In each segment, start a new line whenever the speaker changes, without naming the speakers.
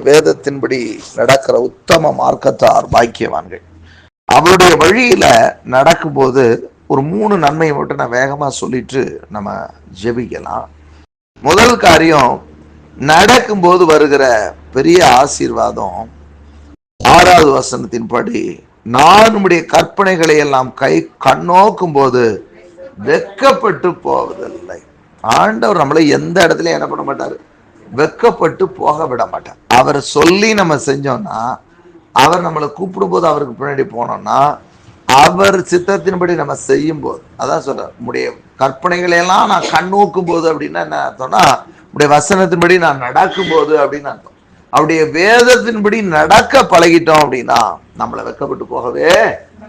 வேதத்தின்படி நடக்கிற உத்தம மார்க்கத்தார் பாக்கியவான்கள். அவருடைய வழியில நடக்கும்போது ஒரு 3 நன்மையை மட்டும் நான் வேகமா சொல்லிட்டு நம்ம ஜெபிக்கலாம். முதல் காரியம், நடக்கும்போது வருகிற பெரிய ஆசீர்வாதம் 6வது வசனத்தின்படி, நான் உம்முடைய கற்பனைகளை எல்லாம் கண்ணோக்கும் போது வெட்கப்பட்டு போவதில்லை. ஆண்டவர் நம்மளை எந்த இடத்துலயும் என்ன பண்ண மாட்டாரு, வெட்கப்பட்டு போக விட மாட்டார். அவர் சொல்லி நம்ம செஞ்சோம்னா, அவர் நம்மளை கூப்பிடும் போது அவருக்கு பின்னாடி போனோம்னா, அவர் சித்தத்தின்படி நம்ம செய்யும் போது, அதான் சொல்ற, உடைய கற்பனைகளை எல்லாம் நான் கண்ணோக்கும் போது அப்படின்னா என்ன அர்த்தம்னா, உடைய வசனத்தின்படி நான் நடக்கும் போது அப்படின்னு அர்த்தம். அவருடைய வேதத்தின்படி நடக்க பழகிட்டோம் அப்படின்னா நம்மளை வெட்கப்பட்டு போகவே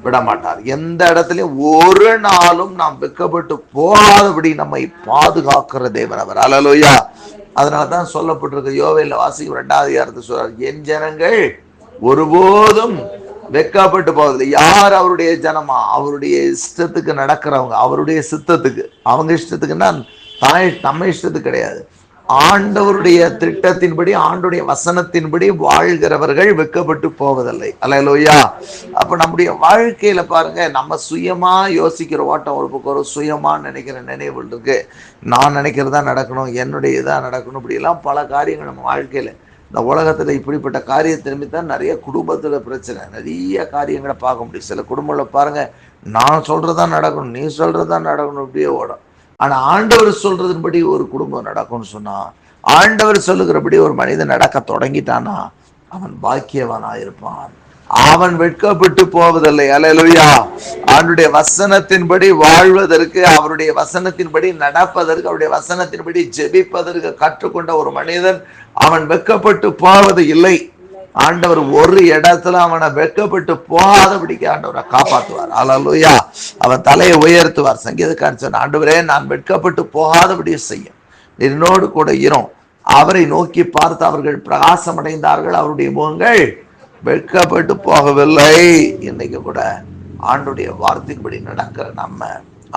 விட மாட்டார். எந்த இடத்துலயும் ஒரு நாளும் நாம் வெட்கப்பட்டு போகாதபடி நம்மை பாதுகாக்கிற தேவன் அவர். அல்லேலூயா. அதனாலதான் சொல்லப்பட்டிருக்கு, யோவேல்ல வாசிக்கும் 2வது அதிகாரத்தை சொல்றார், என் ஜனங்கள் ஒருபோதும் வெட்கப்பட்டு போவதில்லை. யார் அவருடைய ஜனமா? அவருடைய இஷ்டத்துக்கு நடக்கிறவங்க, அவருடைய சித்தத்துக்கு. அவங்க இஷ்டத்துக்குன்னா நம்ம இஷ்டத்துக்கு கிடையாது. ஆண்டவருடைய திட்டத்தின்படி, ஆண்டுடைய வசனத்தின்படி வாழ்கிறவர்கள் வெட்கப்பட்டு போவதில்லை. அல்லேலூயா. அப்ப நம்முடைய வாழ்க்கையில பாருங்க, நம்ம சுயமா யோசிக்கிற ஓட்டம் ஒரு பக்கம், ஒரு சுயமா நினைக்கிற நினைவுகள் இருக்கு. நான் நினைக்கிறதா நடக்கணும், என்னுடைய இதான் நடக்கணும், இப்படி எல்லாம் பல காரியங்கள் நம்ம வாழ்க்கையில, இந்த உலகத்துல இப்படிப்பட்ட காரியத்தை நிமித்தம் நிறைய குடும்பத்துல பிரச்சனை, நிறைய காரியங்களை பார்க்க முடியும். சில குடும்பங்களை பாருங்க, நான் சொல்றதான் நடக்கணும், நீ சொல்றதான் நடக்கணும், இப்படியே ஓடும். ஆனா ஆண்டவர் சொல்றதுபடி ஒரு குடும்பம் நடக்கும்னு சொன்னா, ஆண்டவர் சொல்லுகிறபடி ஒரு மனிதன் நடக்க தொடங்கிட்டானா அவன் பாக்கியவானா இருப்பான். அவன் வெட்கப்பட்டு போவதில்லை. அல்லேலூயா. அவருடைய வசனத்தின்படி வாழ்வதற்கு, அவருடைய வசனத்தின்படி நடப்பதற்கு, அவருடைய வசனத்தின்படி ஜெபிப்பதற்கு கற்றுக்கொண்ட ஒரு மனிதன் அவன் வெட்கப்பட்டு போவது இல்லை. ஆண்டவர் ஒரு இடத்துல அவனை வெட்கப்பட்டு போகாதபடிக்கு ஆண்டவரை காப்பாற்றுவார். அல்லேலூயா. அவன் தலையை உயர்த்துவார். சங்கீதக்காரன் சொன்ன, ஆண்டவரே நான் வெட்கப்பட்டு போகாதபடி செய்யும், என்னோடு கூட இரும். அவரை நோக்கி பார்த்து அவர்கள் பிரகாசம் அடைந்தார்கள், அவருடைய முகங்கள் வெட்கப்பட்டு போகவில்லை. இன்னைக்கு கூட ஆண்டவருடைய வார்த்தைப்படி நடக்கிற நம்ம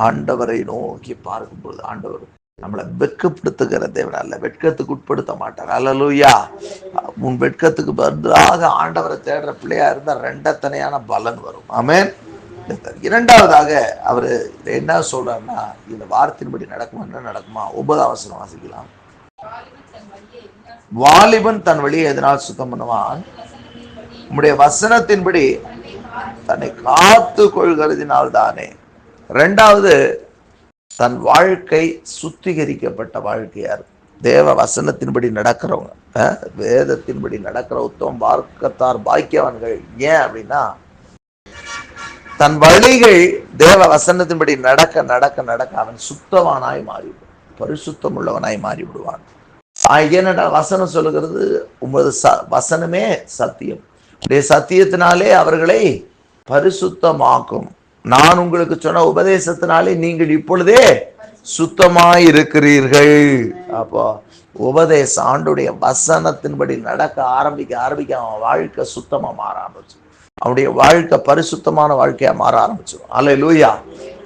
ஆண்டவரை நோக்கி பார்க்கும்போது ஆண்டவர் நம்மளை வெட்கப்படுத்துகிற தேவன் அல்ல, வெட்கத்துக்கு உட்படுத்த மாட்டார். அல்லேலூயா. உன் வெட்கத்துக்கு பதிலாக ஆண்டவரை தேடுற பிள்ளையா இருந்தா ரெண்டத்தனையான பலன் வரும். ஆமென். 2வதாக அவரு என்ன சொல்றாருன்னா, இந்த வார்த்தையின்படி நடக்குமா, என்ன நடக்குமா? 9வது வசனம் வாசிக்கலாம். வாலிபன் தன் வழியை எதனால் சுத்தம் பண்ணுவான்? உம்முடைய வசனத்தின்படி தன்னை காத்து கொள்கிறதினால் தானே. 2வது, தன் வாழ்க்கை சுத்திகரிக்கப்பட்ட வாழ்க்கையார். தேவ வசனத்தின்படி நடக்கிறவங்க, வேதத்தின்படி நடக்கிற உத்தம மார்க்கத்தார் பாக்கியவான்கள். ஏன் அப்படின்னா, தன் வழிகள் தேவ வசனத்தின்படி நடக்க நடக்க நடக்க அவன் சுத்தவானாய் மாறிவிடுவான், பரிசுத்தம் உள்ளவனாய் மாறிவிடுவான். ஏனென்றா வசனம் சொல்லுகிறது, உமது வசனமே சத்தியம், சத்தியத்தினாலே அவர்களை பரிசுத்தமாக்கும். நான் உங்களுக்கு சொன்ன உபதேசத்தினாலே நீங்கள் இப்பொழுதே சுத்தமாய் இருக்கிறீர்கள். அப்போ உபதேசம், ஆண்டுடைய வசனத்தின்படி நடக்க ஆரம்பிக்க ஆரம்பிக்க அவன் வாழ்க்கை சுத்தமா மாற ஆரம்பிச்சு, அவனுடைய வாழ்க்கை பரிசுத்தமான வாழ்க்கையா மாற ஆரம்பிச்சு. அல்லேலூயா.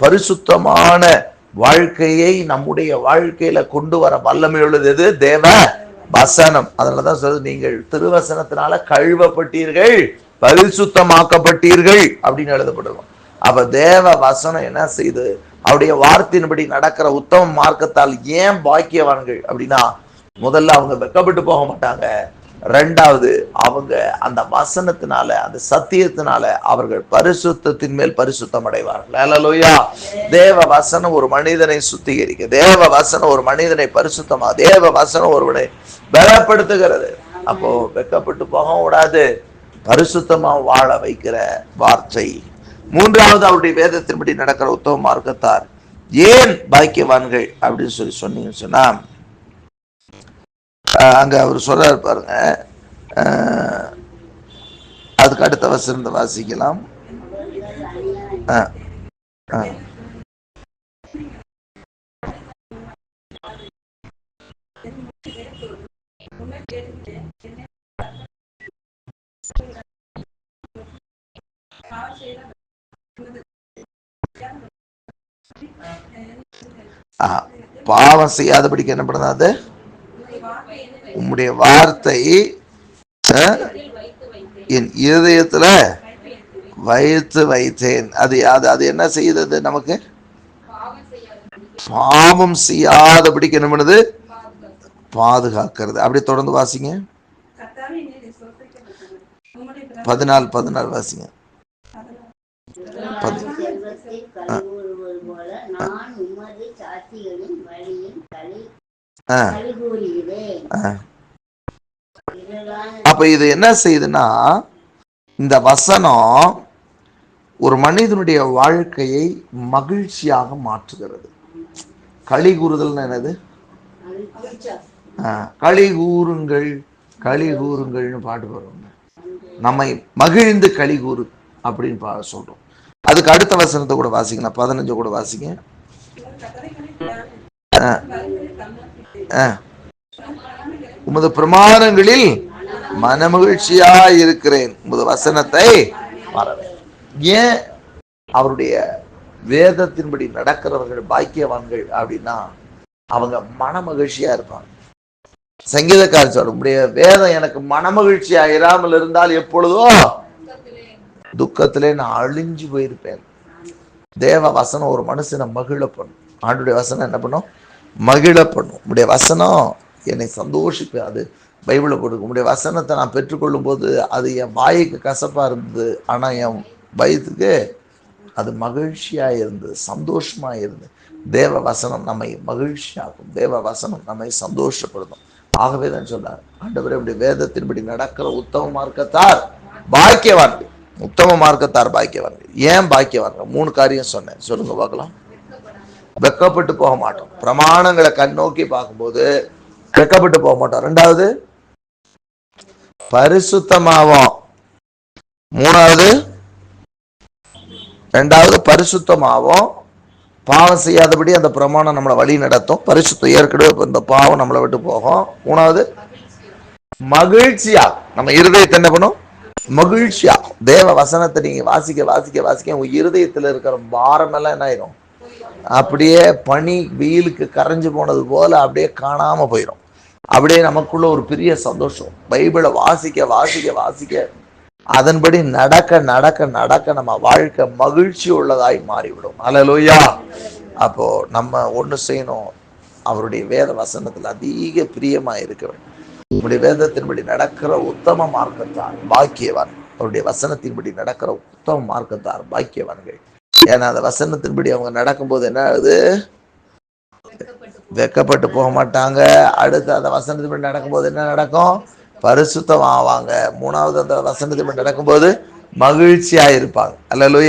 பரிசுத்தமான வாழ்க்கையை நம்முடைய வாழ்க்கையில கொண்டு வர வல்லமை உள்ளது எது? தேவ வசனம். அதனாலதான் சொல்றது, நீங்கள் திருவசனத்தினால கழுவப்பட்டீர்கள், பரிசுத்தமாக்கப்பட்டீர்கள் அப்படின்னு எழுதப்பட்டிருக்கும். அப்ப தேவ வசனம் என்ன செய்து, அவருடைய வார்த்தையின்படி நடக்கிற உத்தம மார்க்கத்தால் ஏன் பாக்கியவான்கள் அப்படின்னா, முதல்ல அவங்க வெட்கப்பட்டு போக மாட்டாங்க. 2வது, அவங்க அந்த வசனத்தினால, அந்த சத்தியத்தினால அவர்கள் பரிசுத்தத்தின் மேல் பரிசுத்தம் அடைவார்கள். அல்லேலூயா. தேவ வசனம் ஒரு மனிதனை சுத்திகரிக்க, தேவ வசனம் ஒரு மனிதனை பரிசுத்தமா, தேவ வசனம் ஒருவனை பலப்படுத்துகிறது. அப்போ வெட்கப்பட்டு போக கூடாது, பரிசுத்தமா வாழ வைக்கிற வார்த்தை. 3வது, அவருடைய வேதத்தின்படி நடக்கிற உத்தம மார்க்கத்தார் ஏன் பாக்கியவான்கள் அப்படின்னு சொன்னீங்கன்னு சொன்னா, அங்க அவர் சொல்றாரு பாருங்க, அதுக்கு அடுத்த வசனத்தை வாசிக்கலாம். பாவம் செய்யாதபடிக்கு என்ன பண்ணாது, உம்முடைய வார்த்தை என் இருதயத்துல வைத்து வைத்தேன். அது அது அது என்ன செய்தது? நமக்கு பாவம் செய்யாதபடிக்கு என்ன பண்ணுது? பாதுகாக்கிறது. அப்படி தொடர்ந்து வாசிங்க. 14 வாசிங்க. அப்ப இது என்ன செய்யுதுன்னா, இந்த வசனம் ஒரு மனிதனுடைய வாழ்க்கையை மகிழ்ச்சியாக மாற்றுகிறது. களி கூறுதல் என்னது? களி கூறுங்கள், களி கூறுங்கள்னு பாட்டு பாடுவாங்க. நம்மை மகிழ்ந்து களி கூறு அப்படின்னு சொல்றோம். அதுக்கு அடுத்த வசனத்தை கூட வாசிக்கலாம். 15 கூட வாசிங்க. உமது பிரமாணங்களில் மனமகிழ்ச்சியா இருக்கிறேன், உமது வசனத்தை மறவேன். ஏன் அவருடைய வேதத்தின்படி நடக்கிறவர்கள் பாக்கியவான்கள் அப்படின்னா, அவங்க மனமகிழ்ச்சியா இருப்பாங்க. சங்கீதக்காரர் சொல்ற, உடைய வேதம் எனக்கு மனமகிழ்ச்சியா இராமல் இருந்தால் எப்பொழுதோ துக்கத்திலே நான் அழிஞ்சு போயிருப்பேன். தேவ வசனம் ஒரு மனுஷனை மகிழ பண்ணும். ஆண்டுடைய வசனம் என்ன பண்ணும்? மகிழ பண்ணும். உடைய வசனம் என்னை சந்தோஷிப்பேன். அது பைபிளை போட்டு உடைய வசனத்தை நான் பெற்றுக்கொள்ளும் போது அது என் வாய்க்கு கசப்பா இருந்தது, ஆனா என் வயிற்றுக்கு அது மகிழ்ச்சியா இருந்தது, சந்தோஷமா இருந்தது. தேவ வசனம் நம்மை மகிழ்ச்சியாகும். தேவ வசனம் நம்மை சந்தோஷப்படுத்தும். ஆகவே தான் சொன்னார், ஆண்டவரே உடைய வேதத்தின்படி நடக்கிற உத்தம மார்க்கத்தார் பாக்கியவான்கள். உத்தம மார்க்கத்தார் பாக்கியவான்கள். ஏன் பாக்கியவான்கள்? 3 காரியம் சொன்னேன். சொல்லுங்க பார்க்கலாம். வெக்கப்பட்டு போக மாட்டோம். பிரமாணங்களை கண்ணோக்கி பார்க்கும்போது வெக்கப்பட்டு போக மாட்டோம். 2வது பரிசுத்தமாவோம். 2வது பரிசுத்தமாவோம். பாவம் செய்யாதபடி அந்த பிரமாணம் நம்மளை வழி நடத்தும். பரிசுத்தம் ஏற்கனவே இந்த பாவம் நம்மளை விட்டு போகும். 3வது மகிழ்ச்சியா நம்ம இருதயத்தை என்ன பண்ணும்? மகிழ்ச்சியா. தேவ வசனத்தை நீங்க வாசிக்க வாசிக்க வாசிக்க உங்க இருதயத்துல இருக்கிற பாரம் எல்லாம் என்ன ஆயிரும்? அப்படியே பனி வெயிலுக்கு கரைஞ்சு போனது போல அப்படியே காணாம போயிடும். அப்படியே நமக்குள்ள ஒரு பெரிய சந்தோஷம். பைபிளை வாசிக்க வாசிக்க வாசிக்க அதன்படி நடக்க நடக்க நடக்க நம்ம வாழ்க்கை மகிழ்ச்சி உள்ளதாய் மாறிவிடும். அல்லேலூயா. அப்போ நம்ம ஒண்ணு செய்யணும், அவருடைய வேத வசனத்துல அதிக பிரியமா இருக்க வேண்டும். அவருடைய வேதத்தின்படி நடக்கிற உத்தம மார்க்கத்தார் பாக்கியவான். அவருடைய வசனத்தின்படி நடக்கிற உத்தம மார்க்கத்தார் பாக்கியவான்கள். ஏன்னா அந்த வசனத்தின்படி அவங்க நடக்கும்போது என்ன ஆகுது? வெக்கப்பட்டு போக மாட்டாங்க. அடுத்து அந்த வசனத்தின்படி நடக்கும்போது என்ன நடக்கும்? பரிசுத்தம் ஆவாங்க. 3வது அந்த வசனத்தின்படி நடக்கும்போது மகிழ்ச்சியா இருப்பாங்க. அல்லேலூயா.